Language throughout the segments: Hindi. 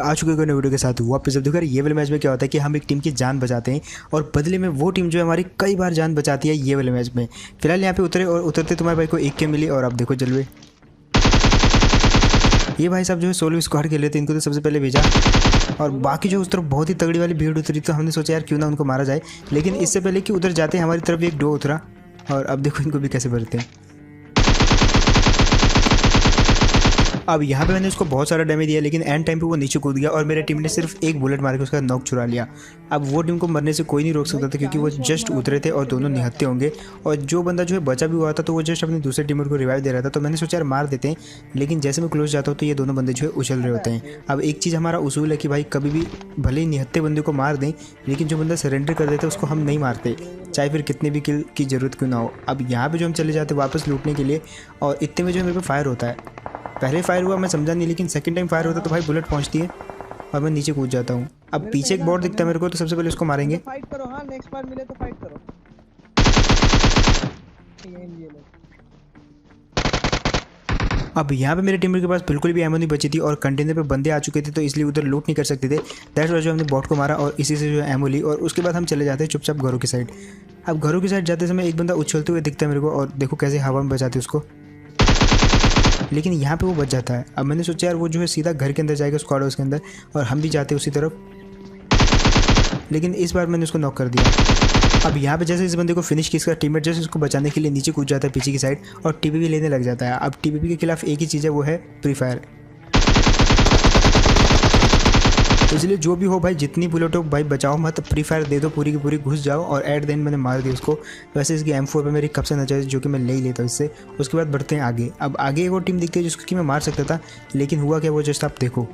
आ चुके हैं वीडियो के साथ वापस। अब देखो ये वाले मैच में क्या होता है कि हम एक टीम की जान बचाते हैं और बदले में वो टीम जो है हमारी कई बार जान बचाती है ये वाले मैच में। फिलहाल यहाँ पे उतरे और उतरते तुम्हारे भाई को एक के मिली और अब देखो जलवे। ये भाई साहब जो है सोलो स्क्वाड खेल रहे थे, इनको तो सबसे पहले भेजा और बाकी जो उस तरफ बहुत ही तगड़ी वाली भीड़ उतरी तो हमने सोचा यार क्यों ना उनको मारा जाए। लेकिन इससे पहले कि उधर जाते हमारी तरफ एक डो उतरा और अब देखो इनको भी कैसे भरते हैं। अब यहाँ पे मैंने उसको बहुत सारा डैमेज दिया लेकिन एंड टाइम पे वो नीचे कूद गया और मेरे टीम ने सिर्फ एक बुलेट मार के उसका नॉक चुरा लिया। अब वो टीम को मरने से कोई नहीं रोक सकता था क्योंकि वो जस्ट उतरे थे और दोनों निहत्ते होंगे और जो बंदा जो है बचा भी हुआ था तो वो जस्ट अपने दूसरे टीममेट को रिवाइव दे रहा था। तो मैंने सोचा यार मार देते हैं, लेकिन जैसे मैं क्लोज जाता हूँ तो ये दोनों बंदे जो है उछल रहे होते हैं। अब एक चीज़ हमारा उसूल है कि भाई कभी भी भले ही निहत्ते बंदे को मार दें लेकिन जो बंदा सरेंडर कर देता है उसको हम नहीं मारते, चाहे फिर कितने भी किल की ज़रूरत क्यों ना हो। अब यहाँ पे जो हम चले जाते वापस लूटने के लिए और इतने में जो मेरे पे फायर होता है। पहले फायर हुआ मैं समझा नहीं, लेकिन सेकंड टाइम फायर होता तो भाई बुलेट पहुंचती है और मैं नीचे कूद जाता हूँ। अब पीछे एक बॉट दिखता है मेरे को तो सबसे पहले उसको मारेंगे। फाइट करो, हाँ नेक्स्ट बार मिले तो फाइट करो। अब यहाँ पे मेरे टीम के पास बिल्कुल भी एमो नहीं बची थी और कंटेनर पे बंदे आ चुके थे तो इसलिए उधर लूट नहीं कर सकते थे। दैट्स व्हाई जो हमने बॉट को मारा और इसी से जो एमो ली और उसके बाद हम चले जाते हैं चुपचाप घरों की साइड। अब घरों की साइड जाते समय एक बंदा उछलते हुए दिखता है मेरे को और देखो कैसे हवा में बचाते उसको, लेकिन यहाँ पे वो बच जाता है। अब मैंने सोचा यार वो जो है सीधा घर के अंदर जाएगा स्क्वाड हाउस के अंदर और हम भी जाते उसी तरफ, लेकिन इस बार मैंने उसको नॉक कर दिया। अब यहाँ पे जैसे इस बंदे को फिनिश किया इसका टीममेट जैसे उसको बचाने के लिए नीचे कूद जाता है पीछे की साइड और टीपीपी लेने लग जाता है। अब टीपीपी के खिलाफ एक ही चीज़ है वो है फ्री फायर। इसलिए जो भी हो भाई जितनी बुलेट हो भाई बचाओ मत, फ्री फायर दे दो पूरी की पूरी, घुस जाओ और एट द एंड मैंने मार दी उसको। वैसे इसकी M4 पे मेरी कब से नजर जो कि मैं ले ही लेता हूँ इससे। उसके बाद बढ़ते हैं आगे। अब आगे एक और टीम दिखती है जिसको कि मैं मार सकता था लेकिन हुआ क्या वो जस्ट आप देखो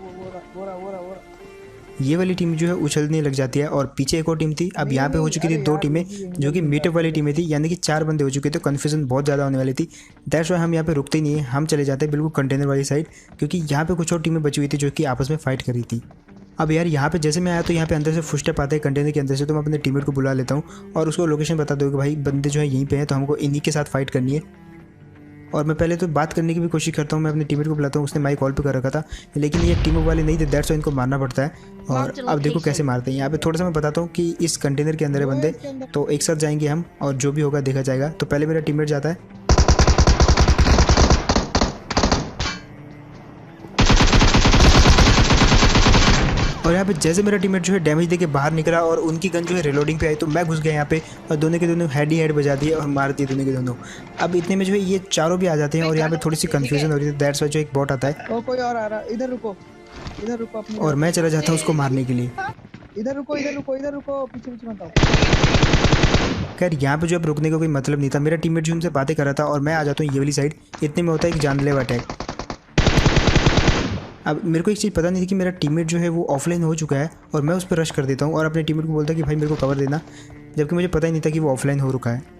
ये वाली टीम जो है उछलने लग जाती है और पीछे एक और टीम थी। अब यहाँ पे हो चुकी थी दो टीमें जो कि मीटअप वाली टीमें थी, यानी कि 4 बंदे हो चुके थे। कन्फ्यूजन बहुत ज़्यादा होने वाली थी। दैट्स व्हाई हम यहाँ पे रुकते ही नहीं है, हम चले जाते हैं बिल्कुल कंटेनर वाली साइड क्योंकि यहाँ पे कुछ और टीमें बची हुई थी जो कि आपस में फाइट कर रही थी। अब यार यहाँ पे जैसे मैं आया तो यहाँ पे अंदर से फुटस्टेप आते हैं कंटेनर के अंदर से, तो मैं अपने टीममेट को बुला लेता हूँ और उसको लोकेशन बता दूँ कि भाई बंदे जो है यहीं पे हैं तो हमको इन्हीं के साथ फाइट करनी है। और मैं पहले तो बात करने की भी कोशिश करता हूँ, मैं अपने टीममेट को बुलाता हूँ, उसने माइक कॉल पे कर रखा था लेकिन ये टीम वाले नहीं थे, दैट्स व्हाई इनको मारना पड़ता है। और अब देखो कैसे मारते हैं। यहाँ पे थोड़ा सा मैं बताता हूँ कि इस कंटेनर के अंदर है बंदे तो एक साथ जाएंगे हम और जो भी होगा देखा जाएगा। तो पहले मेरा टीममेट जाता है और यहाँ पे जैसे मेरा टीममेट जो है डैमेज देके बाहर निकला और उनकी गन जो है रिलोडिंग पे आई तो मैं घुस गया यहाँ पे और दोनों के दोनों हेड ही हेड बजा दिए और मार दिए दोनों के दोनों। अब इतने में जो है ये चारों भी आ जाते हैं और यहाँ पे थोड़ी सी कंफ्यूजन हो रही है। दैट्स व्हाई जो एक बॉट आता है कोई और आ रहा, इधर रुको अपनी और मैं चला जाता हूँ उसको मारने के लिए। इधर रुको पीछे मत आओ। खैर यहाँ पे जो अब रुकने का कोई मतलब नहीं था, मेरा टीममेट जो उनसे बातें कर रहा था और मैं आ जाता हूँ ये वाली साइड। इतने में होता है एक जानलेवा अटैक। अब मेरे को एक चीज़ पता नहीं थी कि मेरा टीममेट जो है वो ऑफलाइन हो चुका है और मैं उस पर रश कर देता हूँ और अपने टीममेट को बोलता कि भाई मेरे को कवर देना, जबकि मुझे पता ही नहीं था कि वो ऑफलाइन हो रुका है।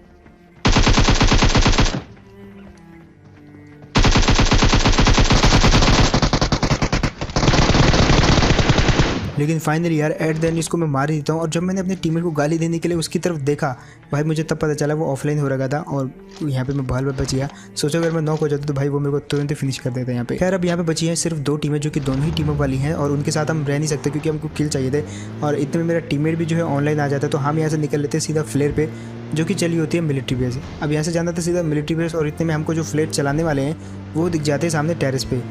लेकिन फाइनली यार एट द एंड इसको मैं मार ही देता हूँ और जब मैंने अपने टीममेट को गाली देने के लिए उसकी तरफ देखा भाई मुझे तब पता चला वो ऑफलाइन हो रखा था और यहाँ पे मैं बहाल बच गया। सोचा अगर मैं नॉक हो जाता तो भाई वो मेरे को तुरंत ही फिनिश कर देता यहाँ पे। खैर अब यहाँ पे बची है सिर्फ 2 टीमें जो कि दोनों ही टीमों वाली हैं और उनके साथ हम रह नहीं सकते क्योंकि हमको किल चाहिए थे। और इतने में मेरा टीममेट भी जो है ऑनलाइन आ जाता है तो हम यहाँ से निकल लेते हैं सीधा फ्लेयर पे जो कि चली होती है मिलिट्री बेस। अब यहाँ से जाना था सीधा मिलिट्री बेस और इतने में हमको जो फ्लेट चलाने वाले हैं वो दिख जाते हैं सामने टेरेस पे।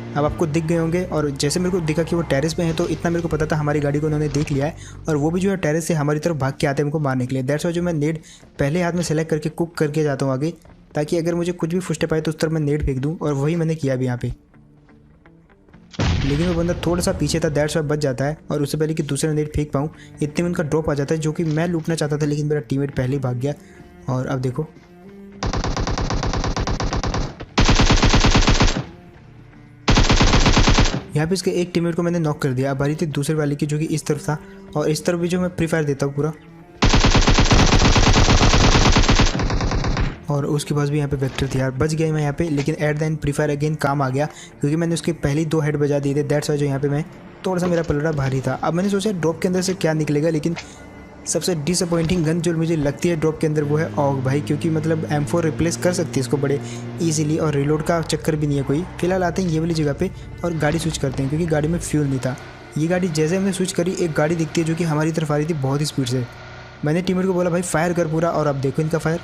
अब आपको दिख गए होंगे और जैसे मेरे को दिखा कि वो टेरेस पे है तो इतना मेरे को पता था हमारी गाड़ी को उन्होंने देख लिया है और वो भी जो है टेरेस से हमारी तरफ भाग के आते हैं हमको मारने के लिए। दैट्स व्हाई जो मैं नेड पहले हाथ में सेलेक्ट करके कुक करके जाता हूँ आगे, ताकि अगर मुझे कुछ भी फुटस्टेप आए तो उस तरफ मैं नेड फेंक दूँ और वही मैंने किया भी यहाँ पे। लेकिन वो बंदा थोड़ा सा पीछे था, दैट्स व्हाई बच जाता है और उससे पहले कि दूसरा नेड फेंक पाऊँ इतने में उनका ड्रॉप आ जाता है जो कि मैं लूटना चाहता था लेकिन मेरा टीममेट पहले ही भाग गया। और अब देखो यहाँ पे इसके एक टीममेट को मैंने नॉक कर दिया। अब बारी थी दूसरे वाले की जो कि इस तरफ था और इस तरफ भी जो मैं फ्री फायर देता हूँ पूरा और उसके पास भी यहाँ पे वेक्टर थी यार, बच गया मैं यहाँ पे। लेकिन at the end free fire again काम आ गया क्योंकि मैंने उसके पहले ही 2 हेड बजा दिए थे। दैट्स व्हाई जो यहाँ पे मैं थोड़ा सा मेरा पलड़ा भारी था। अब मैंने सोचा ड्रॉप के अंदर से क्या निकलेगा, लेकिन सबसे डिसअपॉइंटिंग गन जो मुझे लगती है ड्रॉप के अंदर वो है ऑग भाई, क्योंकि मतलब M4 रिप्लेस कर सकती है इसको बड़े ईजिली और रिलोड का चक्कर भी नहीं है कोई। फिलहाल आते हैं ये वाली जगह पे और गाड़ी स्विच करते हैं, क्योंकि गाड़ी में फ्यूल नहीं था। ये गाड़ी जैसे हमने स्विच करी, एक गाड़ी दिखती है जो कि हमारी तरफ आ रही थी बहुत ही स्पीड से। मैंने टीममेट को बोला भाई फायर कर पूरा, और अब देखो इनका फायर।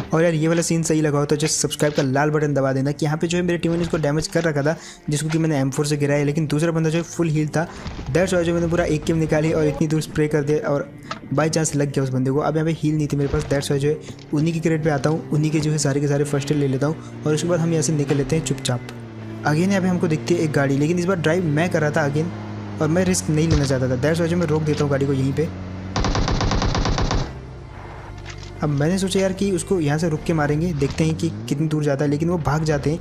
और यार ये वाला सीन सही लगा हो तो जस्ट सब्सक्राइब का लाल बटन दबा देना कि यहाँ पे जो है मेरे टीम ने इसको डैमेज कर रखा था, जिसको कि मैंने M4 से गिराया, लेकिन दूसरा बंदा जो है फुल हील था। दैट्स वाई जो मैंने पूरा एक किल निकाली और इतनी दूर स्प्रे कर दिया और बाई चांस लग गया उस बंदे को। अब यहाँ पे हील नहीं थी मेरे पास, दैट्स वाई जो है उन्हीं की क्रेट पे आता हूँ, उन्हीं के जो है सारे के सारे फर्स्ट एड ले लेता हूँ और उसके बाद हम यहाँ से निकल लेते हैं चुपचाप। अगेन यहाँ पे हमको दिखती है एक गाड़ी, लेकिन इस बार ड्राइव मैं कर रहा था अगेन और मैं रिस्क नहीं लेना चाहता था। दैट्स वाई जो मैं रोक देता हूँ गाड़ी को यहीं पे। अब मैंने सोचा यार कि उसको यहाँ से रुक के मारेंगे, देखते हैं कि कितनी दूर जाता है, लेकिन वो भाग जाते हैं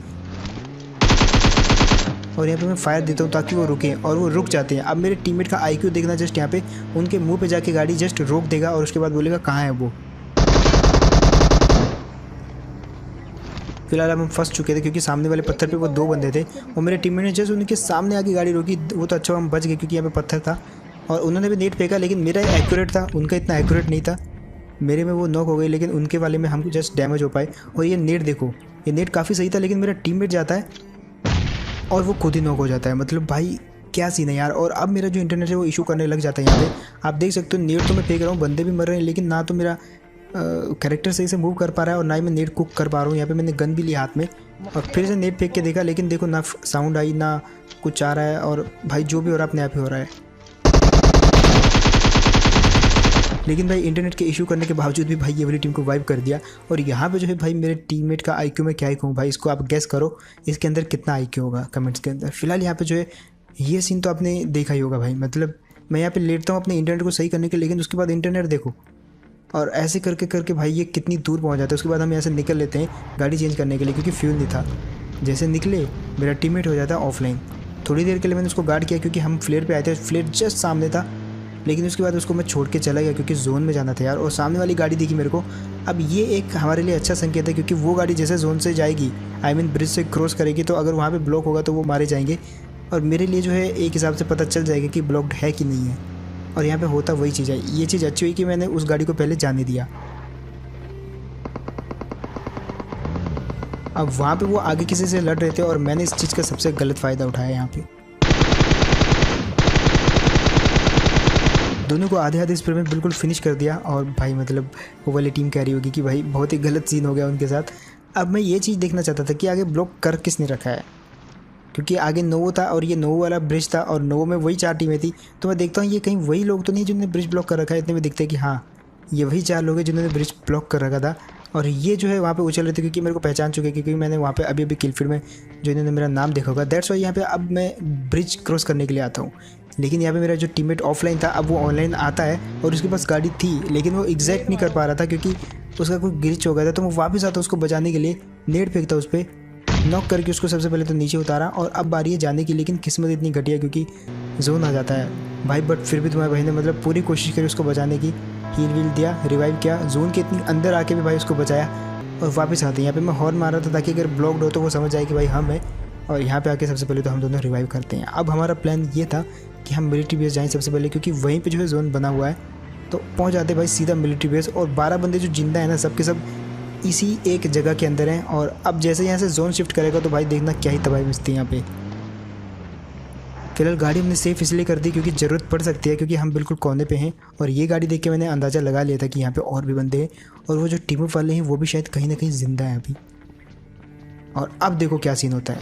और यहाँ पे मैं फायर देता हूँ ताकि वो रुकें और वो रुक जाते हैं। अब मेरे टीममेट का IQ देखना, जस्ट यहाँ पे उनके मुंह पे जाके गाड़ी जस्ट रोक देगा और उसके बाद बोलेगा कहाँ है वो। फिलहाल अब हम फंस चुके थे क्योंकि सामने वाले पत्थर पे वो 2 बंदे थे और मेरे टीममेट ने जस्ट उनके सामने आके गाड़ी रोकी। वो तो अच्छा हम बच गए क्योंकि यहाँ पे पत्थर था और उन्होंने भी नेट फेंका, लेकिन मेरा एक्यूरेट था, उनका इतना एक्यूरेट नहीं था। मेरे में वो नॉक हो गई, लेकिन उनके वाले में हमको जस्ट डैमेज हो पाए। और ये नेट देखो, ये नेट काफ़ी सही था, लेकिन मेरा टीममेट जाता है और वो खुद ही नॉक हो जाता है। मतलब भाई क्या सीन है यार। और अब मेरा जो इंटरनेट है वो इशू करने लग जाता है यहाँ पे। आप देख सकते हो नेट तो मैं फेंक रहा हूँ, बंदे भी मर रहे हैं, लेकिन ना तो मेरा कैरेक्टर सही से मूव कर पा रहा है और ना ही मैं नेट कुक कर पा रहा हूँ। यहाँ पे मैंने गन भी लिया हाथ में और फिर से नेट फेंक के देखा, लेकिन देखो ना साउंड आई ना कुछ आ रहा है और भाई जो भी हो रहा है अपने आप ही हो रहा है। लेकिन भाई इंटरनेट के इशू करने के बावजूद भी भाई ये वाली टीम को वाइप कर दिया। और यहाँ पे जो है भाई मेरे टीममेट का IQ में क्या ही कहूँ भाई, इसको आप गेस करो इसके अंदर कितना IQ होगा कमेंट्स के अंदर। फिलहाल यहाँ पे जो है ये सीन तो आपने देखा ही होगा भाई। मतलब मैं यहाँ पे लेटता हूँ अपने इंटरनेट को सही करने के लिए, लेकिन उसके बाद इंटरनेट देखो और ऐसे करके करके भाई ये कितनी दूर पहुँच जाता है। उसके बाद हम यहाँ से निकल लेते हैं गाड़ी चेंज करने के लिए, क्योंकि फ्यूल नहीं था। जैसे निकले मेरा टीममेट हो जाता है ऑफलाइन। थोड़ी देर के लिए मैंने उसको गार्ड किया क्योंकि हम फ्लेयर पे आए थे, फ्लेयर जस्ट सामने था, लेकिन उसके बाद उसको मैं छोड़ के चला गया क्योंकि जोन में जाना था यार। और सामने वाली गाड़ी दिखी मेरे को। अब ये एक हमारे लिए अच्छा संकेत है, क्योंकि वो गाड़ी जैसे जोन से जाएगी, आई मीन ब्रिज से क्रॉस करेगी, तो अगर वहाँ पे ब्लॉक होगा तो वो मारे जाएंगे और मेरे लिए जो है एक हिसाब से पता चल जाएगा कि ब्लॉक्ड है कि नहीं है। और यहाँ पे होता वही चीज़ है। ये चीज़ अच्छी हुई कि मैंने उस गाड़ी को पहले जाने दिया। अब वहाँ पे वो आगे किसी से लड़ रहे थे और मैंने इस चीज़ का सबसे गलत फ़ायदा उठाया यहाँ पे। दोनों को आधे आधे स्प्रे में बिल्कुल फिनिश कर दिया और भाई मतलब वो वाली टीम कह रही होगी कि भाई बहुत ही गलत सीन हो गया उनके साथ। अब मैं ये चीज़ देखना चाहता था कि आगे ब्लॉक कर किसने रखा है, क्योंकि आगे नोवो था और ये नोवो वाला ब्रिज था और नोवो में वही 4 टीमें थी। तो मैं देखता हूँ ये कहीं वही लोग तो नहीं जिन्होंने ब्रिज ब्लॉक कर रखा है। इतने में दिखता है कि हाँ ये वही 4 लोग हैं जिन्होंने ब्रिज ब्लॉक कर रखा था। और ये जो है वहाँ पे उछल रहे थे क्योंकि मेरे को पहचान चुके, क्योंकि मैंने वहाँ पे अभी किलफील्ड में जो इन्होंने मेरा नाम देखा होगा। दैट्स वाई यहाँ पे अब मैं ब्रिज क्रॉस करने के लिए आता हूँ। लेकिन यहाँ पे मेरा जो टीममेट ऑफलाइन था अब वो ऑनलाइन आता है और उसके पास गाड़ी थी, लेकिन वो एग्जैक्ट नहीं कर पा रहा था क्योंकि उसका कोई ग्लिच हो गया था। तो मैं वापस आता उसको बचाने के लिए, नेट फेंकता उस पर, नॉक करके उसको सबसे पहले तो नीचे उतारा और अब बारी है जाने की। लेकिन किस्मत इतनी घटिया क्योंकि जोन आ जाता है भाई। बट फिर भी तुम्हारे भाई ने मतलब पूरी कोशिश करी उसको बचाने की, हील वील दिया, रिवाइव किया, जोन के इतनी अंदर आके भी भाई उसको बचाया और वापस आते हैं। यहाँ पे मैं हॉर्न मार रहा था ताकि अगर ब्लॉक्ड हो तो वो समझ जाए कि भाई हम है। और यहाँ पे आके सबसे पहले तो हम दोनों रिवाइव करते हैं। अब हमारा प्लान ये था कि हम मिलिट्री बेस जाएँ सबसे पहले, क्योंकि वहीं पे जो है जोन बना हुआ है। तो पहुँच जाते भाई सीधा मिलिट्री बेस और 12 बंदे जो जिंदा है ना सब के सब इसी एक जगह के अंदर हैं। और अब जैसे यहाँ से जोन शिफ्ट करेगा तो भाई देखना क्या ही तबाही मचती है यहाँ पे। फिलहाल गाड़ी हमने सेफ इसलिए कर दी क्योंकि ज़रूरत पड़ सकती है, क्योंकि हम बिल्कुल कोने पे हैं। और ये गाड़ी देख के मैंने अंदाज़ा लगा लिया था कि यहाँ पे और भी बंदे हैं और वो जो टीम अप वाले हैं वो भी शायद कहीं ना कहीं ज़िंदा हैं अभी। और अब देखो क्या सीन होता है।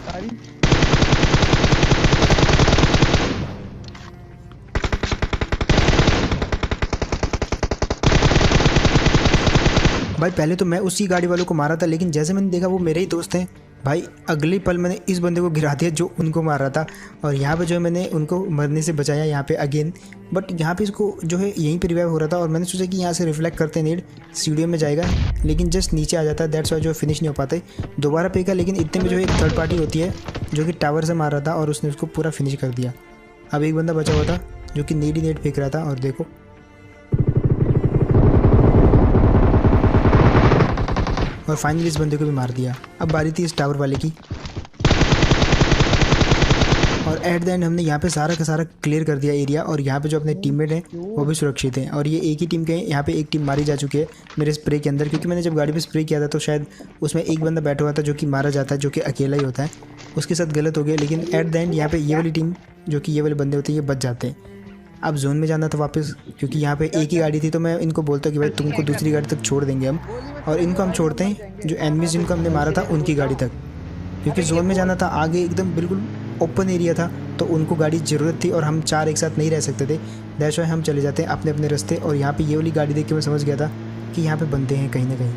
भाई पहले तो मैं उसी गाड़ी वालों को मारा था, लेकिन जैसे मैंने देखा वो मेरे ही दोस्त हैं, भाई अगले पल मैंने इस बंदे को गिरा दिया जो उनको मार रहा था, और यहाँ पे जो है मैंने उनको मरने से बचाया यहाँ पे अगेन। बट यहाँ पे इसको जो है यहीं पे रिवाइव हो रहा था, और मैंने सोचा कि यहाँ से रिफ्लेक्ट करते नेड सीढ़ियों में जाएगा, लेकिन जस्ट नीचे आ जाता है। दैट्स वाई जो फिनिश नहीं हो पाते। दोबारा फेंका, लेकिन इतने में जो है एक थर्ड पार्टी होती है जो कि टावर से मार रहा था, और उसने उसको पूरा फिनिश कर दिया। अब एक बंदा बचा हुआ था जो कि नेड ही नेड फेंक रहा था, और देखो और फाइनली इस बंदे को भी मार दिया। अब बारी थी इस टावर वाले की, और एट द एंड हमने यहाँ पे सारा का सारा क्लियर कर दिया एरिया, और यहाँ पे जो अपने टीममेट हैं वो भी सुरक्षित हैं। और ये एक ही टीम के हैं। यहाँ पे एक टीम मारी जा चुकी है मेरे स्प्रे के अंदर, क्योंकि मैंने जब गाड़ी पे स्प्रे किया था तो शायद उसमें एक बंदा बैठा हुआ था जो कि मारा जाता है, जो कि अकेला ही होता है, उसके साथ गलत हो गया। लेकिन एट द एंड यहाँ पे ये वाली टीम जो कि ये वाले बंदे होते हैं ये बच जाते हैं। अब जोन में जाना था वापस, क्योंकि यहाँ पे एक ही गाड़ी थी, तो मैं इनको बोलता कि भाई तुमको दूसरी गाड़ी तक छोड़ देंगे हम, और इनको हम छोड़ते हैं जो एनिमीज जिनको हमने मारा था उनकी गाड़ी तक, क्योंकि जोन में जाना था। आगे एकदम बिल्कुल ओपन एरिया था, तो उनको गाड़ी की ज़रूरत थी, और हम 4 एक साथ नहीं रह सकते थे। दैट्स वाई हम चले जाते हैं अपने अपने रास्ते। और यहाँ पे ये वाली गाड़ी देख के मैं समझ गया था कि यहाँ पे बंदे हैं कहीं ना कहीं।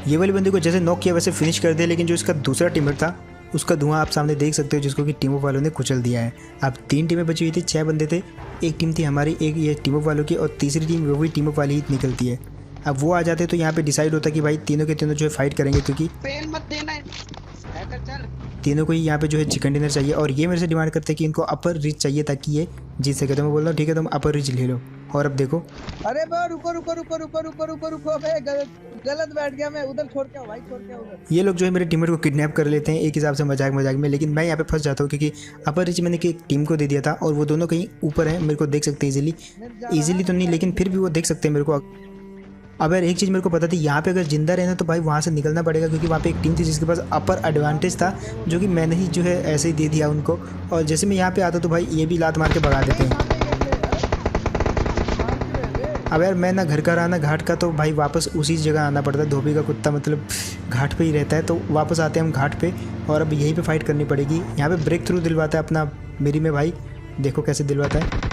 ये वाले बंदे को जैसे नॉक किया वैसे फिनिश कर दिया, लेकिन जो इसका दूसरा टीममेट था उसका धुआं आप सामने देख सकते हो, जिसको कि टीम ऑफ वालों ने कुचल दिया है। अब 3 टीमें बची हुई थी, 6 बंदे थे। एक टीम थी हमारी, एक ये टीम ऑफ वालों की, और तीसरी टीम वो भी टीम ऑफ वाली ही निकलती है। अब वो आ जाते तो यहाँ पे डिसाइड होता कि भाई तीनों के तीनों जो है फाइट करेंगे, क्योंकि तीनों को ही यहाँ पे जो है चिकन डिनर चाहिए। और ये मेरे से डिमांड करते हैं कि इनको अपर रिच चाहिए ताकि ये जीत सके। तो मैं बोल रहा हूँ ठीक है तुम अपर रिच ले लो। और अब देखो, अरे बा रुको रुको रुको रुको रुको रुको रुको, मैं गलत बैठ गया, मैं उधर छोड़ के भाई, छोड़ के उधर। ये लोग जो है मेरे टीममेट को किडनैप कर लेते हैं एक हिसाब से मजाक मजाक में, लेकिन मैं यहाँ पे फंस जाता हूँ, क्योंकि अपर रिच मैंने एक टीम को दे दिया था, और वो दोनों कहीं ऊपर हैं, मेरे को देख सकते हैं इजीली तो नहीं, लेकिन फिर भी वो देख सकते हैं मेरे को। अब यार एक चीज़ मेरे को पता थी, यहाँ पे अगर जिंदा रहना तो भाई वहाँ से निकलना पड़ेगा, क्योंकि वहाँ पे एक टीम थी जिसके पास अपर एडवांटेज था, जो कि मैंने ही जो है ऐसे ही दे दिया उनको। और जैसे मैं यहाँ पे आता तो भाई ये भी लात मार के भगा देते हैं। अब यार मैं ना घर का रहा ना घाट का, तो भाई वापस उसी जगह आना पड़ता है। धोबी का कुत्ता मतलब घाट पे ही रहता है, तो वापस आते हैं हम घाट पे, और अब यहीं पे फाइट करनी पड़ेगी। यहाँ पे ब्रेक थ्रू दिलवाता है अपना मेरी में भाई, देखो कैसे दिलवाता है।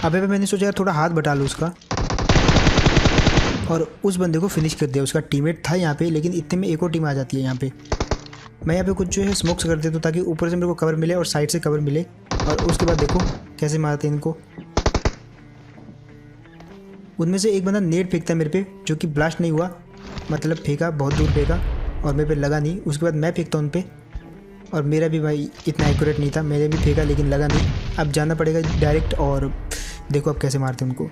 अबे मैंने सोचा यार थोड़ा हाथ बटा लूँ उसका, और उस बंदे को फिनिश कर दिया। उसका टीममेट था यहाँ पे, लेकिन इतने में एक और टीम आ जाती है यहाँ पे। मैं यहाँ पे कुछ जो है स्मोक्स कर देता हूँ ताकि ऊपर से मेरे को कवर मिले और साइड से कवर मिले। और उसके बाद देखो कैसे मारते हैं इनको। उनमें से एक बंदा नेट फेंकता है मेरे पे, जो कि ब्लास्ट नहीं हुआ, मतलब फेंका बहुत दूर फेंका और मेरे पे लगा नहीं। उसके बाद मैं फेंकता हूँ उन पर, और मेरा भी भाई इतना एक्यूरेट नहीं था, मैंने भी फेंका लेकिन लगा नहीं। अब जाना पड़ेगा डायरेक्ट, और देखो अब कैसे मारते हैं उनको।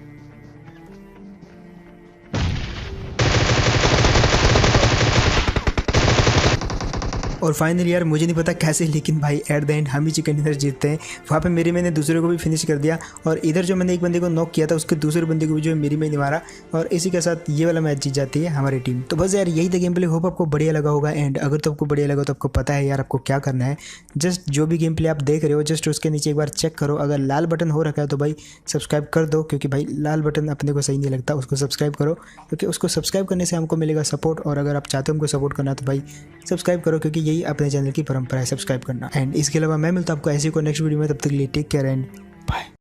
और फाइनली यार मुझे नहीं पता कैसे, लेकिन भाई एट द एंड हम ही चिकन डिनर जीतते हैं। वहाँ पे मेरी मैंने दूसरे को भी फिनिश कर दिया, और इधर जो मैंने एक बंदे को नॉक किया था उसके दूसरे बंदे को भी जो है मेरी में नहीं मारा, और इसी के साथ ये वाला मैच जीत जाती है हमारी टीम। तो बस यार यही था गेम प्ले। होप आपको बढ़िया लगा होगा, एंड अगर तो आपको बढ़िया लगा तो आपको पता है यार आपको क्या करना है। जस्ट जो भी गेम प्ले आप देख रहे हो जस्ट उसके नीचे एक बार चेक करो, अगर लाल बटन हो रखा है तो भाई सब्सक्राइब कर दो, क्योंकि भाई लाल बटन अपने को सही नहीं लगता, उसको सब्सक्राइब करो, क्योंकि उसको सब्सक्राइब करने से हमको मिलेगा सपोर्ट। और अगर आप चाहते हो हमको सपोर्ट करना तो भाई सब्सक्राइब करो, क्योंकि यही अपने चैनल की परंपरा है सब्सक्राइब करना। एंड इसके अलावा मैं मिलता हूं आपको ऐसी कोई नेक्स्ट वीडियो में, तब तक के लिए टेक केयर एंड बाय।